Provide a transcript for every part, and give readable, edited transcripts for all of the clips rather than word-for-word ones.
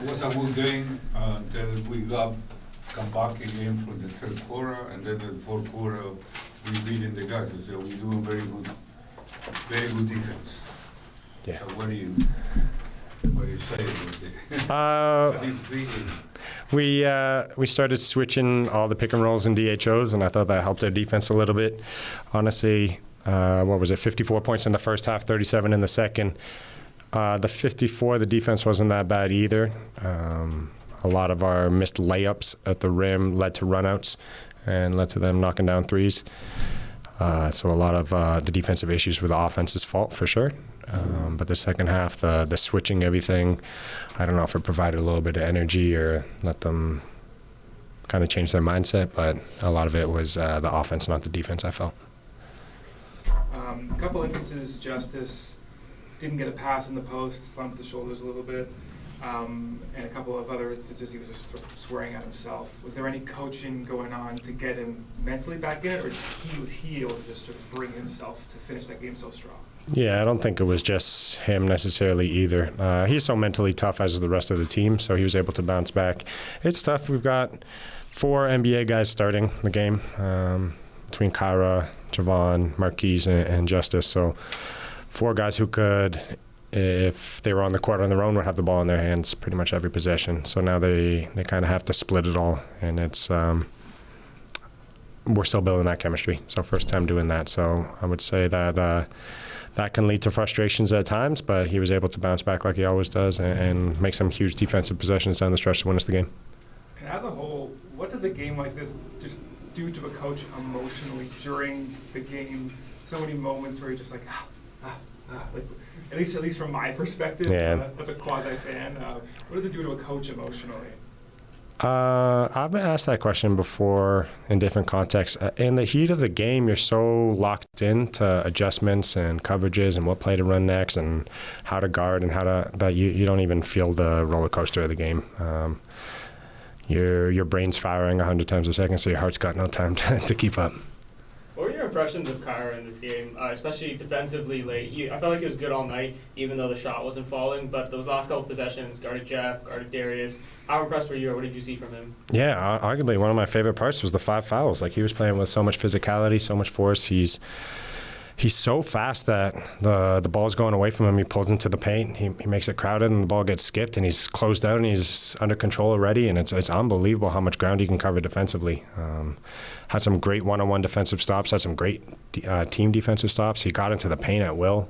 It was a good game until we come back again from the third quarter, and then the fourth quarter we beating the guys. So we do a very good defense. Yeah. So what do you say about it? We started switching all the pick and rolls and DHOs, and I thought that helped our defense a little bit. Honestly, what was it? 54 points in the first half, 37 in the second. The 54, the defense wasn't that bad either. A lot of our missed layups at the rim led to runouts and led to them knocking down threes. So a lot of the defensive issues were the offense's fault for sure. But the second half, the switching everything, I don't know if it provided a little bit of energy or let them kind of change their mindset, but a lot of it was the offense, not the defense, I felt. A couple instances, Justise didn't get a pass in the post, slumped the shoulders a little bit. And a couple of other instances he was just swearing at himself. Was there any coaching going on to get him mentally back in it, or was he able to just sort of bring himself to finish that game so strong? Yeah, I don't think it was just him necessarily either. He's so mentally tough as is the rest of the team, so he was able to bounce back. It's tough. We've got 4 NBA guys starting the game between Khoury, Javon, Marquise, and Justise. So 4 guys who could, if they were on the court on their own, would have the ball in their hands pretty much every possession. So now they kind of have to split it all, and it's we're still building that chemistry. So first time doing that. So I would say that that can lead to frustrations at times, but he was able to bounce back like he always does and make some huge defensive possessions down the stretch to win us the game. And as a whole, what does a game like this just do to a coach emotionally during the game? So many moments where you're just like, like at least from my perspective, as a quasi-fan, what does it do to a coach emotionally? I've been asked that question before in different contexts. In the heat of the game, you're so locked into adjustments and coverages and what play to run next and how to guard and that you don't even feel the roller coaster of the game. Your brain's firing 100 times a second, so your heart's got no time to keep up. What were your impressions of Khoury in this game, especially defensively late? I felt like he was good all night, even though the shot wasn't falling, but those last couple possessions, guarded Jeff, guarded Darius. How impressed were you, or what did you see from him? Yeah, arguably one of my favorite parts was the 5 fouls. Like, he was playing with so much physicality, so much force. He's so fast that the ball's going away from him. He pulls into the paint. He makes it crowded, and the ball gets skipped, and he's closed out, and he's under control already. And it's unbelievable how much ground he can cover defensively. Had some great one-on-one defensive stops. Had some great team defensive stops. He got into the paint at will.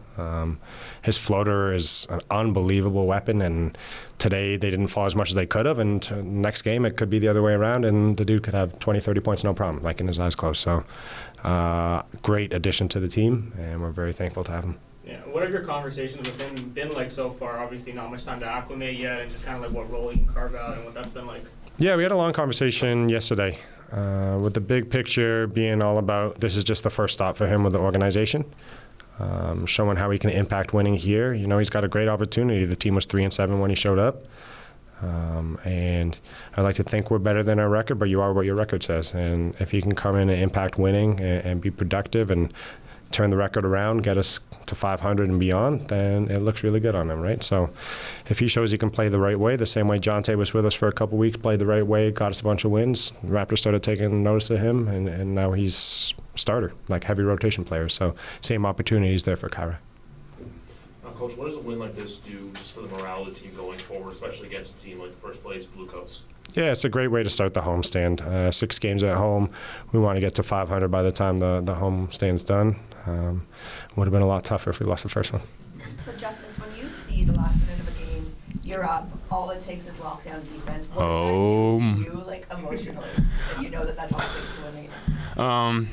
His floater is an unbelievable weapon, and today they didn't fall as much as they could have, and next game it could be the other way around, and the dude could have 20, 30 points, no problem, like in his eyes closed. So great addition to the team, and we're very thankful to have him. Yeah, what have your conversations with him been like so far? Obviously not much time to acclimate yet, and just kind of like what role you can carve out and what that's been like. Yeah, we had a long conversation yesterday with the big picture being all about this is just the first stop for him with the organization. Showing how he can impact winning here. You know, he's got a great opportunity. The team was 3-7 when he showed up. And I like to think we're better than our record, but you are what your record says. And if he can come in and impact winning and be productive and turn the record around, get us to 500 and beyond, then it looks really good on him, right? So if he shows he can play the right way, the same way Jonte was with us for a couple weeks, played the right way, got us a bunch of wins, the Raptors started taking notice of him, and now he's starter, like heavy rotation player. So same opportunities there for Khoury. Coach, what does a win like this do just for the morale of the team going forward, especially against a team like the first place Blue Coats? Yeah, it's a great way to start the homestand. 6 games at home. We want to get to 500 by the time the homestand's done. Would have been a lot tougher if we lost the first one. So, Justise, when you see the last minute of a game, you're up, all it takes is lockdown defense. What does that do to you, like, emotionally? And you know that's all it takes to win a game?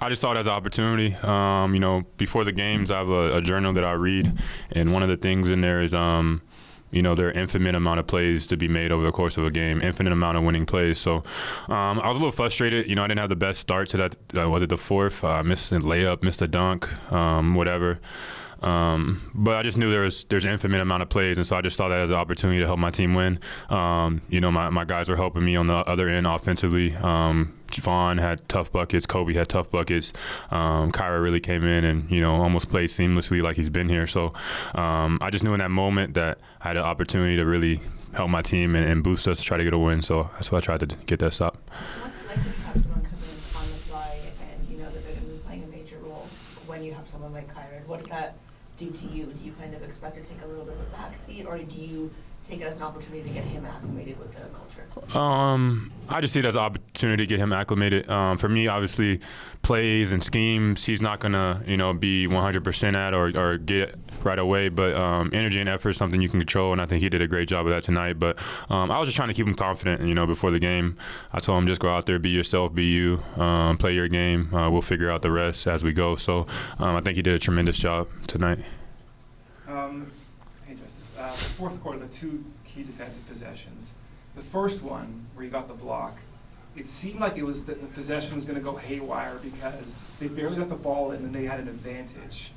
I just saw it as an opportunity. You know, before the games, I have a journal that I read, and one of the things in there is, you know, there are infinite amount of plays to be made over the course of a game, infinite amount of winning plays. So I was a little frustrated. You know, I didn't have the best start to that. Was it the fourth? Missed a layup, missed a dunk, whatever. But I just knew there's infinite amount of plays, and so I just saw that as an opportunity to help my team win. You know, my guys were helping me on the other end offensively, Vaughn had tough buckets. Kobe had tough buckets. Khoury really came in and, almost played seamlessly like he's been here. So I just knew in that moment that I had an opportunity to really help my team and boost us to try to get a win. So that's why I tried to get that stop. What's it like when you have someone come in on the fly and you know that they're going to be playing a major role when you have someone like Khoury? What does that do to you? Do you kind of expect to take a little bit of a backseat, or do you take it as an opportunity to get him acclimated with the culture? I just see it as an opportunity to get him acclimated. For me, obviously, plays and schemes, he's not gonna, be 100% at or get right away. But energy and effort is something you can control, and I think he did a great job of that tonight. But I was just trying to keep him confident. Before the game, I told him just go out there, be yourself, be you, play your game. We'll figure out the rest as we go. So I think he did a tremendous job tonight. Hey, Justice. The fourth quarter, the two key defensive possessions. The first one, where you got the block, it seemed like it was that the possession was going to go haywire because they barely got the ball in and they had an advantage.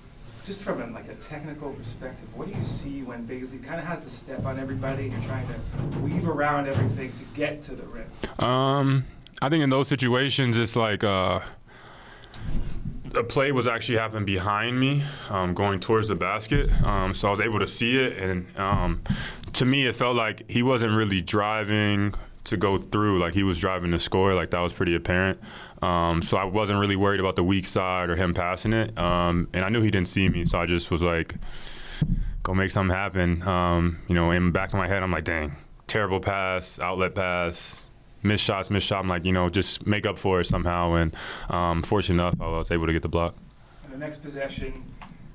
Just from a technical perspective, what do you see when Bazley kind of has the step on everybody and you're trying to weave around everything to get to the rim? I think in those situations, it's like the play was actually happening behind me, going towards the basket. So I was able to see it, and to me, it felt like he wasn't really driving to go through, like he was driving to score. Like that was pretty apparent. So I wasn't really worried about the weak side or him passing it. And I knew he didn't see me, so I just was like, go make something happen. In the back of my head, I'm like, dang, terrible pass, outlet pass. Missed shot. I'm like, just make up for it somehow. And fortunate enough, I was able to get the block. And the next possession,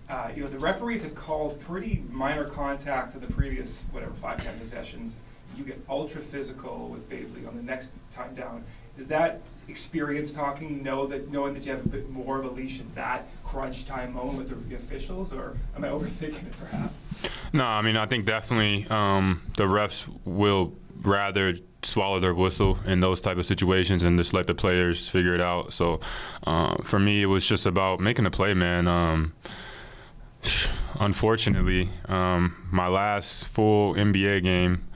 the referees had called pretty minor contact to the previous, 5-10 possessions. You get ultra physical with Bazley on the next time down. Is that experience talking, knowing that you have a bit more of a leash at that crunch time moment with the officials, or am I overthinking it perhaps? No, I think definitely the refs will rather swallow their whistle in those type of situations and just let the players figure it out. So for me, it was just about making a play, man. Unfortunately, my last full NBA game,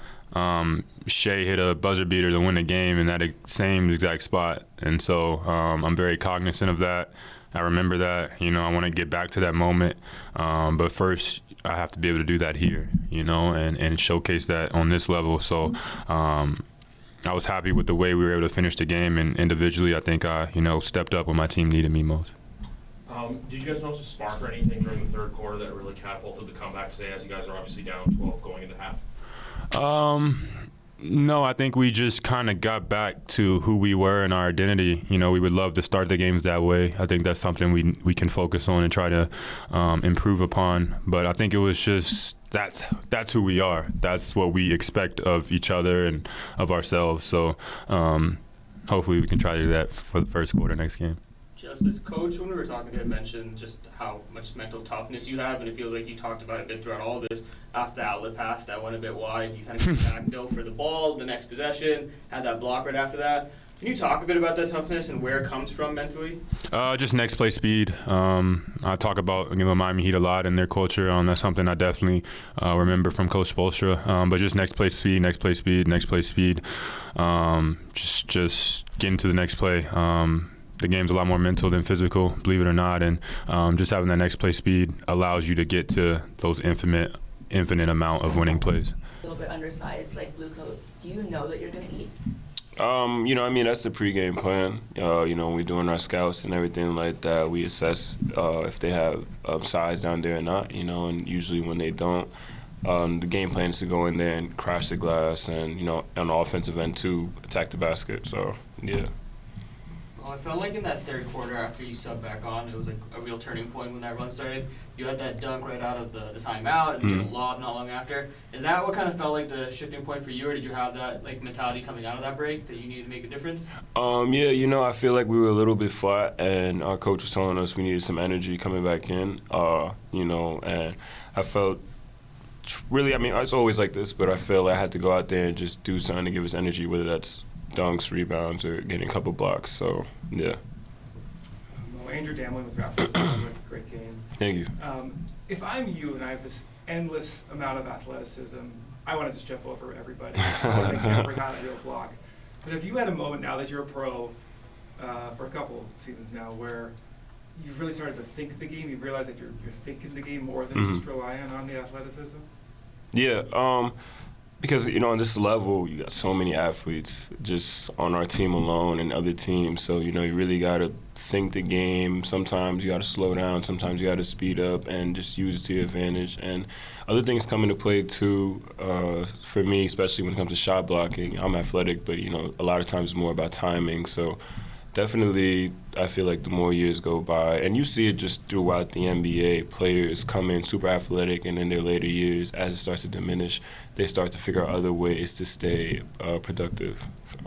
Shea hit a buzzer beater to win the game in that same exact spot. And so I'm very cognizant of that. I remember that, I want to get back to that moment. But first, I have to be able to do that here, and showcase that on this level. So I was happy with the way we were able to finish the game, and individually, I think I, stepped up when my team needed me most. Did you guys notice a spark or anything during the third quarter that really catapulted the comeback today, as you guys are obviously down 12 going into half? No, I think we just kind of got back to who we were and our identity. We would love to start the games that way. I think that's something we can focus on and try to improve upon. But I think it was just that's who we are. That's what we expect of each other and of ourselves. So hopefully we can try to do that for the first quarter next game. Justice, Coach, when we were talking to him, mentioned just how much mental toughness you have, and it feels like you talked about it a bit throughout all this. After the outlet pass that went a bit wide, you kind of came back, dove for the ball, the next possession, had that block right after that. Can you talk a bit about that toughness and where it comes from mentally? Just next play speed. I talk about Miami Heat a lot and their culture. That's something I definitely remember from Coach Spoelstra. But just next play speed. Just getting to the next play. The game's a lot more mental than physical, believe it or not, and just having that next play speed allows you to get to those infinite amount of winning plays. A little bit undersized, like Blue Coats. Do you know that you're going to eat? That's the pregame plan. We're doing our scouts and everything like that. We assess if they have size down there or not, and usually when they don't, the game plan is to go in there and crash the glass and, on the offensive end too, attack the basket. So, yeah. Well, I felt like in that third quarter after you subbed back on, it was like a real turning point when that run started. You had that dunk right out of the timeout and you had a lob not long after. Is that what kind of felt like the shifting point for you, or did you have that mentality coming out of that break that you needed to make a difference? I feel like we were a little bit flat, and our coach was telling us we needed some energy coming back in, and I felt really, it's always like this, but I feel I had to go out there and just do something to give us energy, whether that's dunks, rebounds, or getting a couple blocks. So, yeah. Well, Andrew Damlin with Raptors, great game. Thank you. If I'm you and I have this endless amount of athleticism, I want to just jump over everybody. I want to bring out a real block. But if you had a moment now that you're a pro, for a couple of seasons now where you've really started to think the game. You've realized that you're thinking the game more than just relying on the athleticism? Yeah, because, you know, on this level, you got so many athletes just on our team alone and other teams. So, you know, you really got to think the game. Sometimes you got to slow down. Sometimes you got to speed up and just use it to your advantage. And other things come into play, too, for me, especially when it comes to shot blocking. I'm athletic, but, you know, a lot of times it's more about timing. So definitely, I feel like the more years go by, and you see it just throughout the NBA, players come in super athletic, and in their later years, as it starts to diminish, they start to figure out other ways to stay productive. So.